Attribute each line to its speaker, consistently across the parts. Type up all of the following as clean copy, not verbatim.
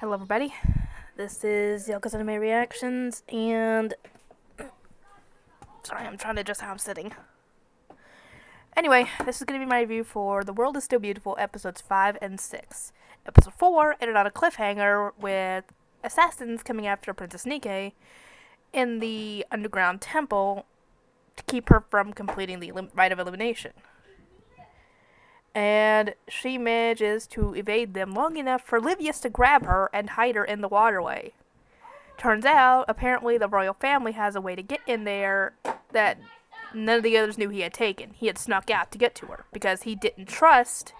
Speaker 1: Hello everybody, this is Yoko's Anime Reactions, and sorry, I'm trying to adjust how I'm sitting. Anyway, this is going to be my review for The World is Still Beautiful, episodes 5 and 6. Episode 4 ended on a cliffhanger with assassins coming after Princess Nike in the underground temple to keep her from completing the rite of elimination. And she manages to evade them long enough for Livius to grab her and hide her in the waterway. Turns out, apparently the royal family has a way to get in there that none of the others knew he had taken. He had snuck out to get to her because he didn't trust...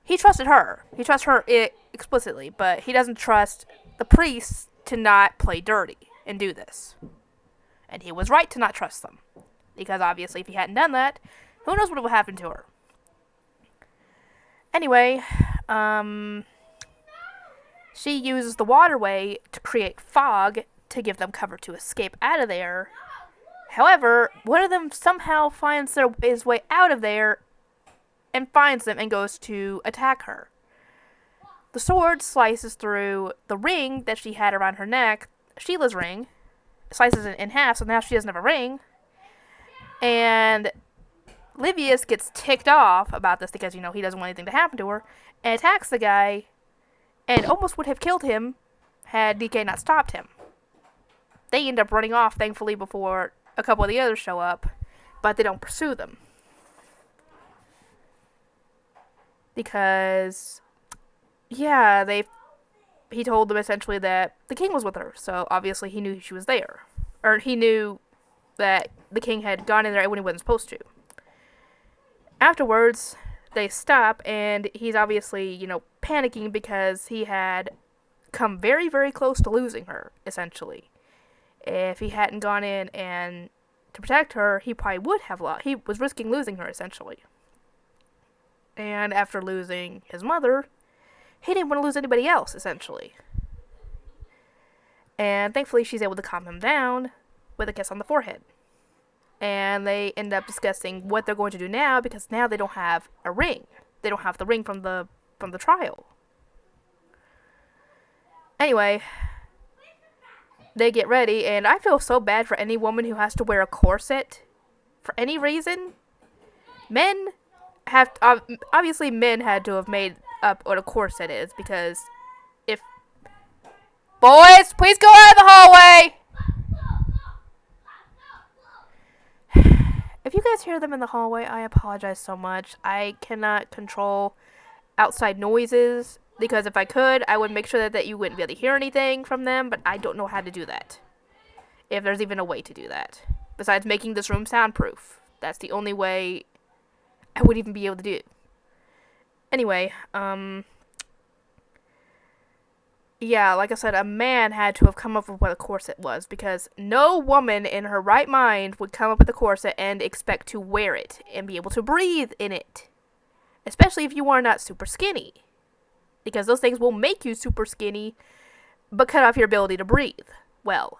Speaker 1: He trusted her. He trusts her explicitly, but he doesn't trust the priests to not play dirty and do this. And he was right to not trust them. Because obviously if he hadn't done that, who knows what would happen to her. Anyway, she uses the waterway to create fog to give them cover to escape out of there. However, one of them somehow finds his way out of there and finds them and goes to attack her. The sword slices through the ring that she had around her neck, Sheila's ring, slices it in half, so now she doesn't have a ring. And Livius gets ticked off about this because, he doesn't want anything to happen to her, and attacks the guy, and almost would have killed him had DK not stopped him. They end up running off, thankfully, before a couple of the others show up, but they don't pursue them. Because, he told them essentially that the king was with her, so obviously he knew she was there. Or he knew that the king had gone in there when he wasn't supposed to. Afterwards, they stop, and he's obviously, panicking because he had come very, very close to losing her, essentially. If he hadn't gone in and to protect her, he probably would have lost. He was risking losing her, essentially. And after losing his mother, he didn't want to lose anybody else, essentially. And thankfully, she's able to calm him down with a kiss on the forehead. And they end up discussing what they're going to do now, because now they don't have a ring. They don't have the ring from the trial. Anyway, they get ready, and I feel so bad for any woman who has to wear a corset for any reason. Men have obviously men had to have made up what a corset is, because if boys, please go out of the hallway. If you guys hear them in the hallway, I apologize so much. I cannot control outside noises, because if I could, I would make sure that you wouldn't be able to hear anything from them, but I don't know how to do that. If there's even a way to do that. Besides making this room soundproof. That's the only way I would even be able to do it. Anyway, yeah, like I said, a man had to have come up with what a corset was, because no woman in her right mind would come up with a corset and expect to wear it and be able to breathe in it. Especially if you are not super skinny. Because those things will make you super skinny, but cut off your ability to breathe well.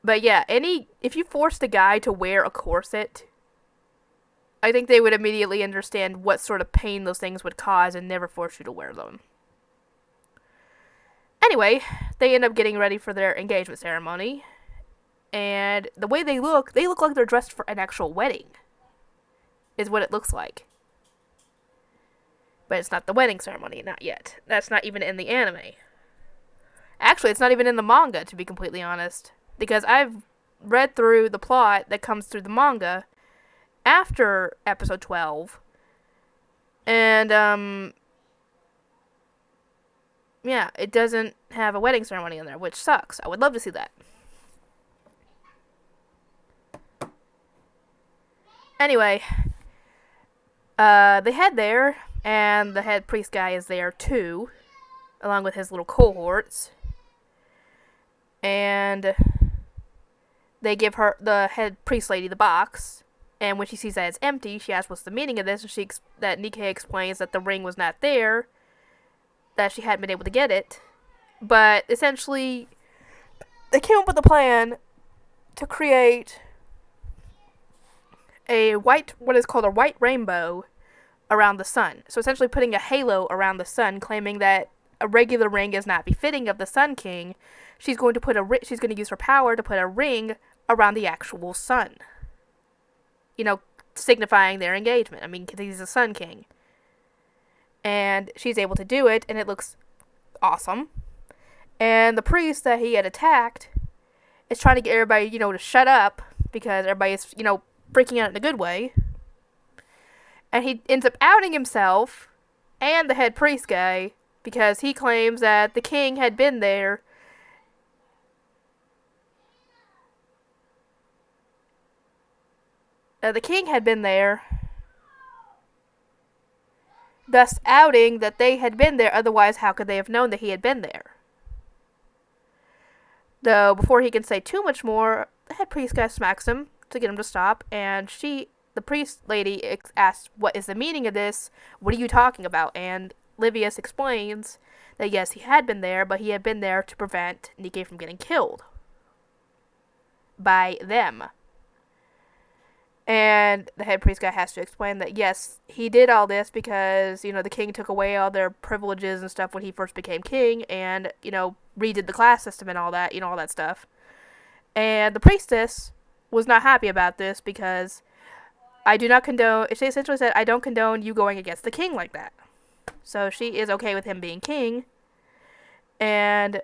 Speaker 1: But yeah, if you forced a guy to wear a corset, I think they would immediately understand what sort of pain those things would cause and never force you to wear them. Anyway, they end up getting ready for their engagement ceremony. And the way they look like they're dressed for an actual wedding. Is what it looks like. But it's not the wedding ceremony, not yet. That's not even in the anime. Actually, it's not even in the manga, to be completely honest. Because I've read through the plot that comes through the manga after episode 12, and it doesn't have a wedding ceremony in there, which sucks. I would love to see that. Anyway, they head there, and the head priest guy is there too, along with his little cohorts, and they give her, the head priest lady, the box. And when she sees that it's empty, she asks what's the meaning of this, and that Nike explains that the ring was not there, that she hadn't been able to get it. But essentially, they came up with a plan to create what is called a white rainbow around the sun. So essentially putting a halo around the sun, claiming that a regular ring is not befitting of the Sun King. She's going to use her power to put a ring around the actual sun. You know, signifying their engagement. I mean, because he's the Sun King. And she's able to do it, and it looks awesome. And the priest that he had attacked is trying to get everybody, to shut up, because everybody's, freaking out in a good way. And he ends up outing himself and the head priest guy, because he claims that the king had been there. The king had been there, thus outing that they had been there. Otherwise, how could they have known that he had been there? Though, before he can say too much more, the head priest guy smacks him to get him to stop, and the priest lady asks, what is the meaning of this? What are you talking about? And Livius explains that yes, he had been there, but he had been there to prevent Nike from getting killed by them. And the head priest guy has to explain that yes, he did all this because, the king took away all their privileges and stuff when he first became king, and, redid the class system and all that, all that stuff. And the priestess was not happy about this because she essentially said, I don't condone you going against the king like that. So she is okay with him being king. And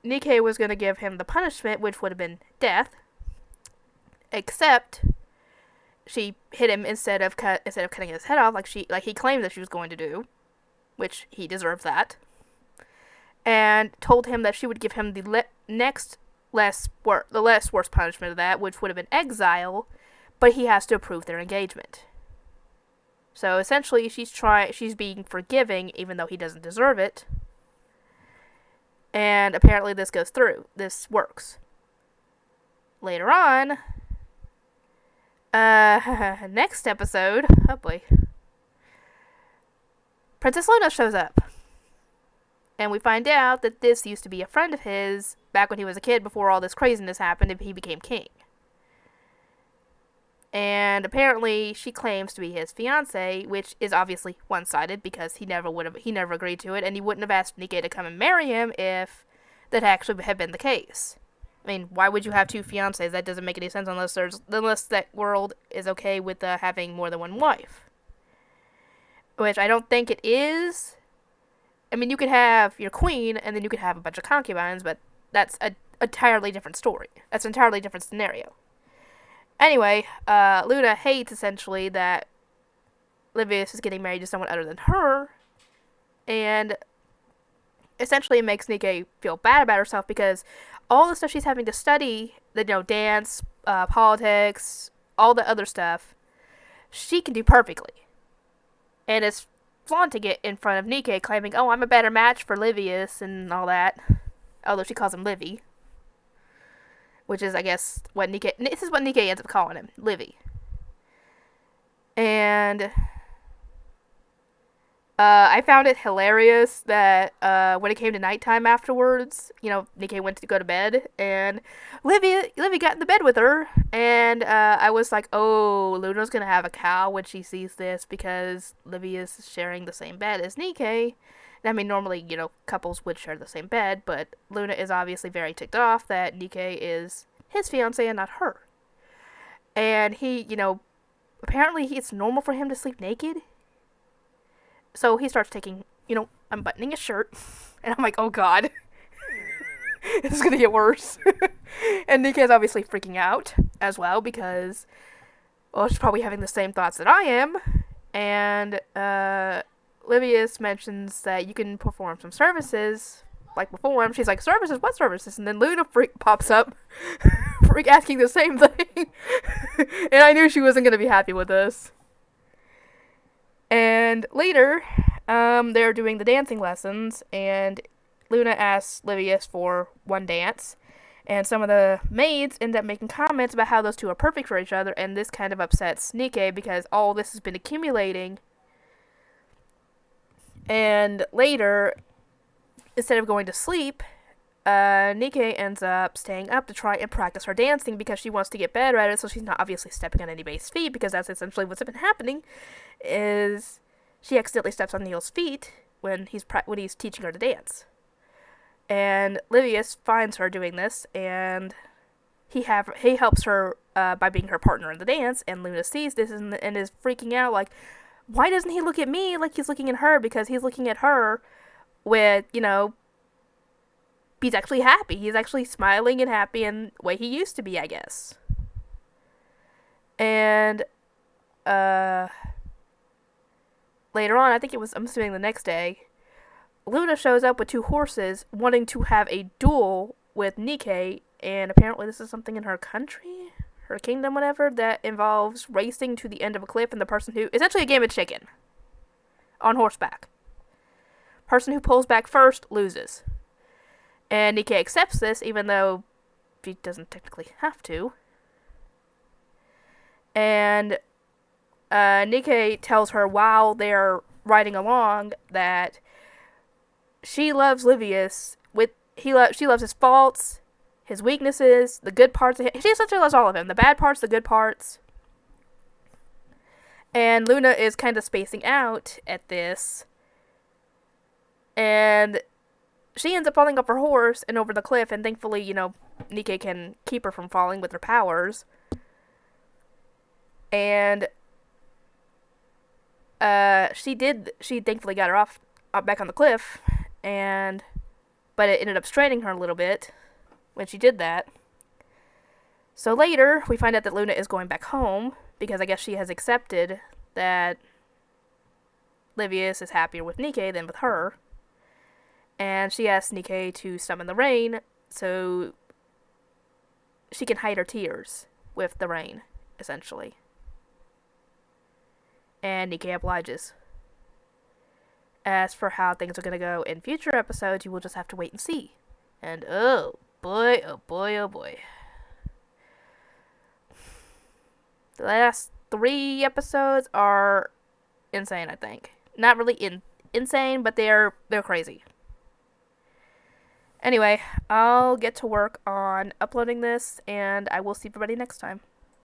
Speaker 1: Nike was going to give him the punishment, which would have been death. Except she hit him instead of cutting his head off like he claimed that she was going to do, which he deserved that. And told him that she would give him the less worst punishment of that, which would have been exile, but he has to approve their engagement. So essentially, she's being forgiving, even though he doesn't deserve it. And apparently this goes through. This works. Later on, next episode, oh boy, Princess Luna shows up. And we find out that this used to be a friend of his back when he was a kid, before all this craziness happened and he became king. And apparently she claims to be his fiancée, which is obviously one-sided because he never agreed to it, and he wouldn't have asked Nike to come and marry him if that actually had been the case. I mean, why would you have two fiancés? That doesn't make any sense unless that world is okay with having more than one wife. Which I don't think it is. I mean, you could have your queen, and then you could have a bunch of concubines, but that's an entirely different story. That's an entirely different scenario. Anyway, Luna hates, essentially, that Livius is getting married to someone other than her, and essentially it makes Nike feel bad about herself, because all the stuff she's having to study, dance, politics, all the other stuff, she can do perfectly. And it's flaunting it in front of Nike, claiming, oh, I'm a better match for Livius and all that. Although she calls him Livy. Which is, I guess, this is what Nike ends up calling him, Livy. And I found it hilarious that when it came to nighttime afterwards, Nike went to go to bed, and Livy got in the bed with her, and I was like, oh, Luna's gonna have a cow when she sees this, because Livy is sharing the same bed as Nike. I mean, normally, couples would share the same bed, but Luna is obviously very ticked off that Nike is his fiancé and not her. And he, apparently it's normal for him to sleep naked. So he starts unbuttoning his shirt, and I'm like, oh god, this is gonna get worse. And Nike is obviously freaking out as well, because, well, she's probably having the same thoughts that I am. And Livius mentions that you can perform some services, like before him. She's like, services? What services? And then Luna pops up, asking the same thing. And I knew she wasn't gonna be happy with this. And later, they're doing the dancing lessons, and Luna asks Livius for one dance, and some of the maids end up making comments about how those two are perfect for each other, and this kind of upsets Nike, because all this has been accumulating. And later, instead of going to sleep, Nikkei ends up staying up to try and practice her dancing because she wants to get better at it, so she's not obviously stepping on anybody's feet, because that's essentially what's been happening, is she accidentally steps on Neil's feet when he's teaching her to dance. And Livius finds her doing this, and he helps her by being her partner in the dance, and Luna sees this and is freaking out, like, why doesn't he look at me like he's looking at her? Because he's looking at her with, he's actually happy. He's actually smiling and happy in the way he used to be, I guess. And later on, I think I'm assuming the next day, Luna shows up with two horses wanting to have a duel with Nikkei, and apparently this is something in her country, her kingdom, whatever, that involves racing to the end of a cliff, and the person who, essentially a game of chicken, on horseback. Person who pulls back first loses. And Nikkei accepts this, even though she doesn't technically have to. And Nikkei tells her while they're riding along that she loves Livius she loves his faults, his weaknesses, the good parts of him. She essentially loves all of him. The bad parts, the good parts. And Luna is kind of spacing out at this. And she ends up falling off her horse and over the cliff, and thankfully, Nikkei can keep her from falling with her powers. And she thankfully got her off back on the cliff, but it ended up straining her a little bit when she did that. So later, we find out that Luna is going back home, because I guess she has accepted that Livius is happier with Nikkei than with her. And she asks Nikkei to summon the rain so she can hide her tears with the rain, essentially. And Nikkei obliges. As for how things are going to go in future episodes, you will just have to wait and see. And oh boy, oh boy, oh boy. The last 3 episodes are insane, I think. Not really insane, but they're crazy. Anyway, I'll get to work on uploading this, and I will see everybody next time.